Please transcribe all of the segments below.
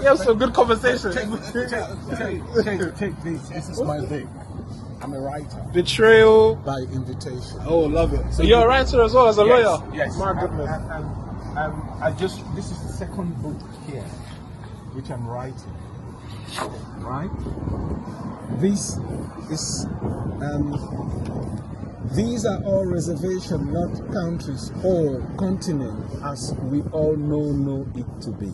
Yeah, some good conversation. Take this. This is my book. I'm a writer. Betrayal By invitation. Oh, love it. So you're a writer as well as a lawyer? Yes. My goodness. This is the second book here, which I'm writing. Right? This is, these are all reservations, not countries or continents as we all know it to be.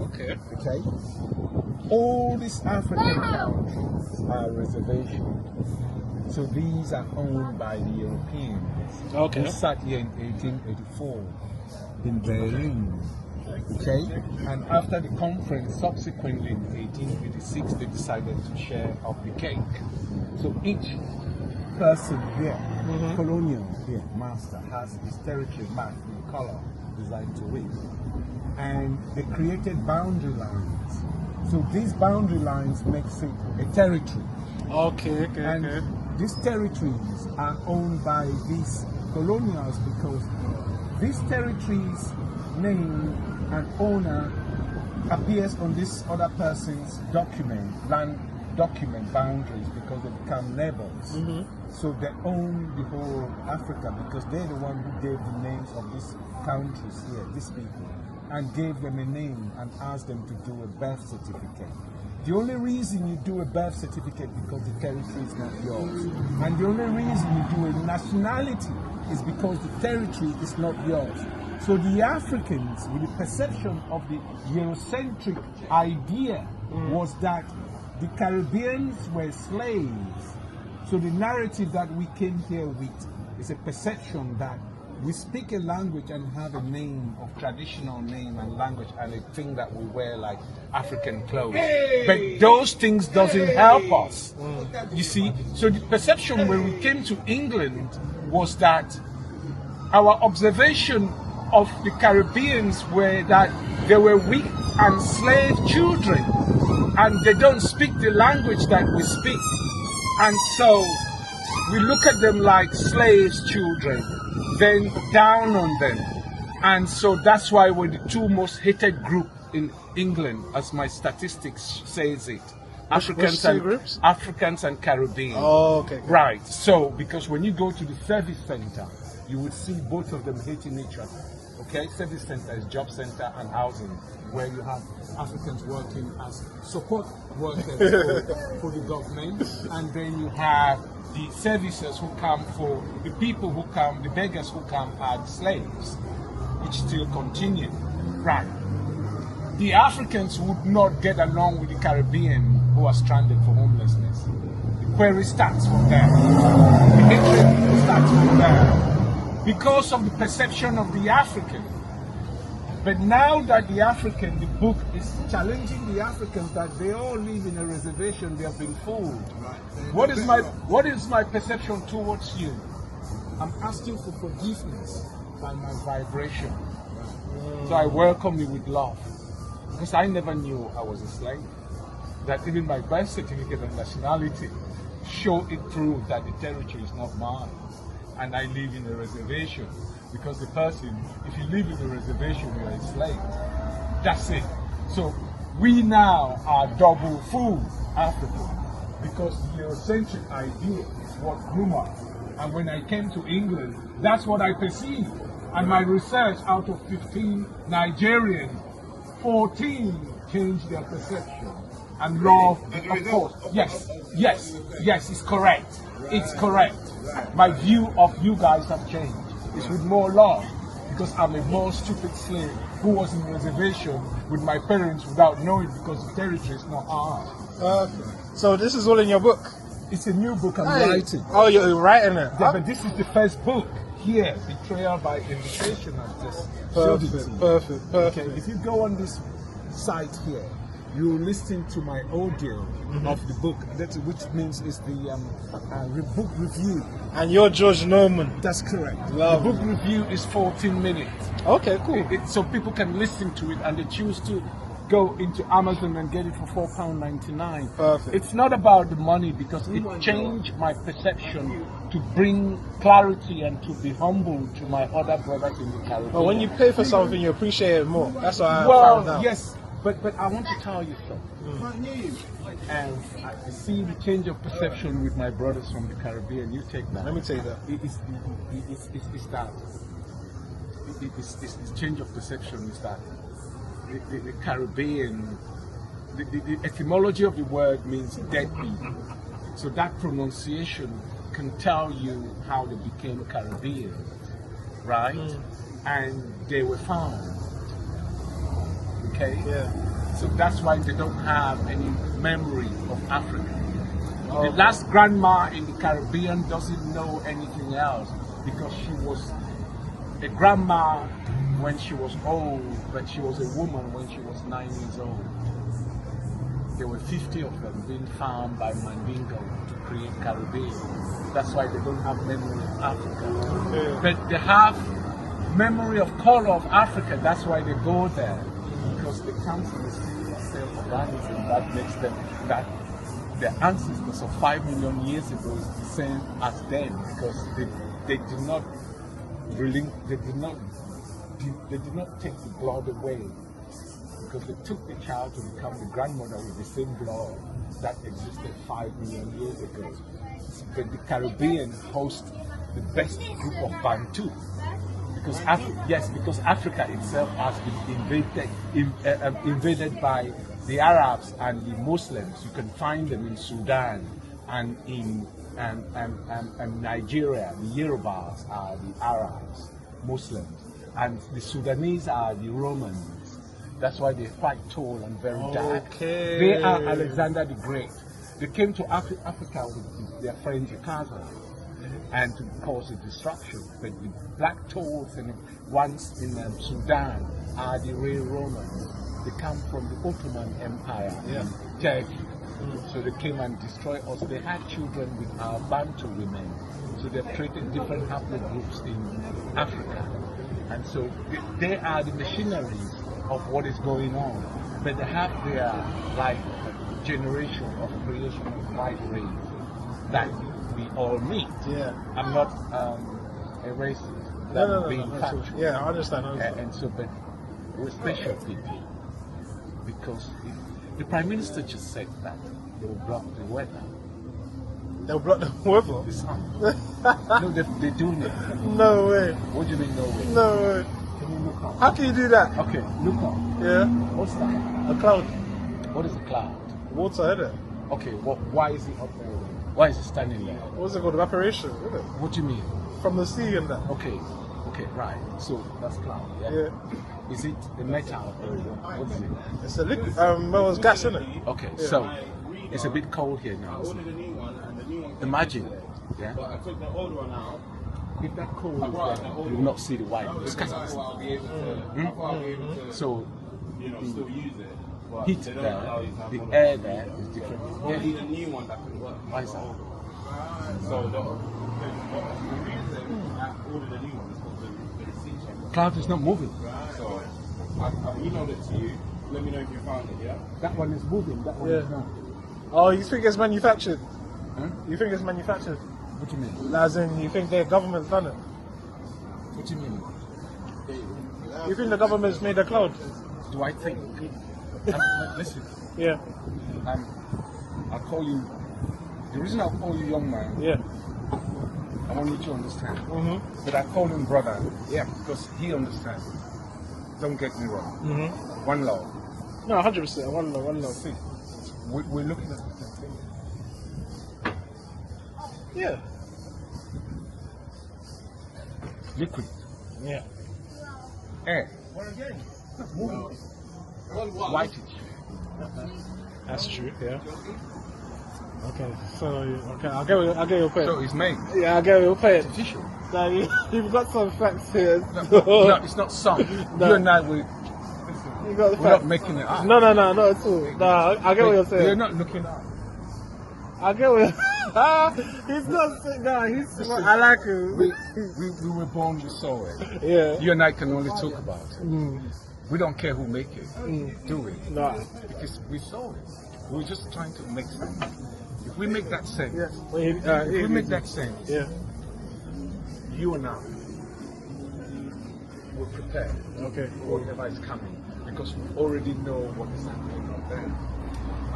Okay. Okay? All these African countries are reservations. So these are owned by the Europeans. Okay. Who sat here in 1884 in Berlin. Okay? And after the conference, subsequently in 1886, they decided to share of the cake. So each person here, colonial here, master, has his territory marked in color designed to it. And they created boundary lines. So these boundary lines makes it a territory. Okay. These territories are owned by these colonials because these territories' name and owner appears on this other person's land document boundaries because they become neighbors. So they own the whole Africa because they're the one who gave the names of these countries here, these people, and gave them a name and asked them to do a birth certificate. The only reason you do a birth certificate because the territory is not yours. And the only reason you do a nationality is because the territory is not yours. So the Africans, with the perception of the Eurocentric idea, was that the Caribbeans were slaves. So the narrative that we came here with is a perception that we speak a language and have a name of traditional name and language and a thing that we wear like African clothes. But those things doesn't help us. You see? So the perception when we came to England was that our observation of the Caribbeans were that they were weak and slave children and they don't speak the language that we speak. And so we look at them like slaves children, then down on them. And so that's why we're the two most hated group in England, as my statistics says it. Africans and Caribbean. Oh, okay. Right. So, because when you go to the service center, you would see both of them hating each other. Okay? Service center is job center and housing, where you have Africans working as support workers for the government, and then you have the services who come for the people who come, the beggars who come as slaves, which still continue. Right. The Africans would not get along with the Caribbean who are stranded for homelessness. The query starts from there. The hatred starts from there. Because of the perception of the African. But now that the African, the book is challenging the Africans that they all live in a reservation, they have been fooled. What is my perception towards you? I'm asking for forgiveness by my vibration. So I welcome you with love. Because I never knew I was a slave. That even my birth certificate and nationality show it through that the territory is not mine. And I live in a reservation. Because the person, if you live in a reservation, you're a slave. That's it. So we now are double fool Africa. Because the Eurocentric idea is what grew us. And when I came to England, that's what I perceived. And my research, out of 15 Nigerians, 14 changed their perception. And love, of course. Yes, it's correct. It's correct. My view of you guys have changed. It's with more love. Because I'm a more stupid slave who was in reservation with my parents without knowing because the territory is not ours. So this is all in your book? It's a new book I'm writing. Oh, you're writing it? Yeah, but this is the first book. Here, Betrayal by Invitation. I've just showed it to you. Perfect. Okay, if you go on this site here, you listen to my audio of the book, which means it's the book review. And you're George NOUMEN. That's correct. Love the book review is 14 minutes. Okay, cool. So people can listen to it and they choose to go into Amazon and get it for £4.99. Perfect. It's not about the money because it changed my perception to bring clarity and to be humble to my other brothers in the Caribbean. But when you pay for something, you appreciate it more. That's what I found out. Yes. But I want to tell you something. And I see the change of perception with my brothers from the Caribbean. You take that. Let me take that. It's change of perception is that the Caribbean, the etymology of the word means deadbeat. So that pronunciation can tell you how they became Caribbean, right? And they were found. Okay? Yeah. So that's why they don't have any memory of Africa. The last grandma in the Caribbean doesn't know anything else because she was a grandma when she was old, but she was a woman when she was 9 years old. There were 50 of them being found by Mandingo to create Caribbean. That's why they don't have memory of Africa. Yeah. But they have memory of color of Africa. That's why they go there. Because the council is self-organizing. That makes them, that their ancestors of 5 million years ago is the same as them. Because they did not take the blood away. Because they took the child to become the grandmother with the same blood that existed 5 million years ago. But the Caribbean hosts the best group of Bantu. Because because Africa itself has been invaded by the Arabs and the Muslims. You can find them in Sudan and in Nigeria. The Yorubas are the Arabs, Muslims, and the Sudanese are the Romans. That's why they're quite tall and very dark. Okay. They are Alexander the Great. They came to Africa with their friend Jakarta and to cause a destruction. But the black toads and ones in Sudan are the real Romans. They come from the Ottoman Empire in Turkey. So they came and destroyed us. They had children with our Bantu women. So they've created different haplogroups in Africa. And so they are the machineries of what is going on. But they have their generation of creation of white race that we all meet. Yeah. I'm not a racist. That's being factual. Yeah, I understand. And so, but we're special people because the Prime Minister just said that they will block the weather. They'll block the weather? The sun. No, they're doing it. No way. What do you mean, no way? No way. Can you look up? How can you do that? Okay, look up. Yeah. What's that? A cloud. What is a cloud? Water, isn't it? Okay, why is it up there? Why is it standing there? What's it called? Evaporation, isn't it? What do you mean? From the sea and that. Okay, right. So that's cloud, yeah? Yeah. Is it a metal or what is it? It's a liquid. Well, it's gas, isn't it? Okay, so it's a bit cold here now. Imagine, yeah? If that cold is there, you will not see the white. It's scatters. So the heat there, the air there is different. Yeah. Why is that? Cloud is not moving. So I've emailed it to you. Let me know if you found it, yeah? That one is moving, that one is not. Oh, you think it's manufactured? Huh? You think it's manufactured? What do you mean? As in, you think the government's done it? What do you mean? You think the government's made a cloud? Do I think? Listen, Yeah. I'll call you. The reason I'll call you young man, Yeah. I want you to understand. Mm-hmm. But I call him brother, because he understands. Don't get me wrong. Mm-hmm. One love. No, 100%. One love. See, we're looking at the same thing. Yeah. Liquid, Yeah. air, moving, whitish. That's true. Yeah. Okay. So I'll get your point. So it's made. Yeah, I'll get your point. Artificial. Now you've got some facts here. No, it's not some. No. You and I, You got the we're not facts. making it up. No, not at all. No, I get what you're saying. You're not looking up. I get what he's not saying. No, he's. I like him. We were born, we saw it. Yeah. You and I can only talk about it. We don't care who make it, do we? No. Because we saw it. We're just trying to make sense. If we make that sense, Yeah. if we make that sense, Yeah. you and I will prepare Okay. for whatever is coming. because we already know what is happening out there.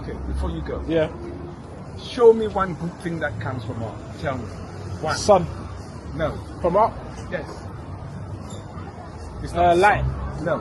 Okay, before you go, Yeah. show me one good thing that comes from up. Tell me. One. Sun. No. From up. Yes. It's not Light. No.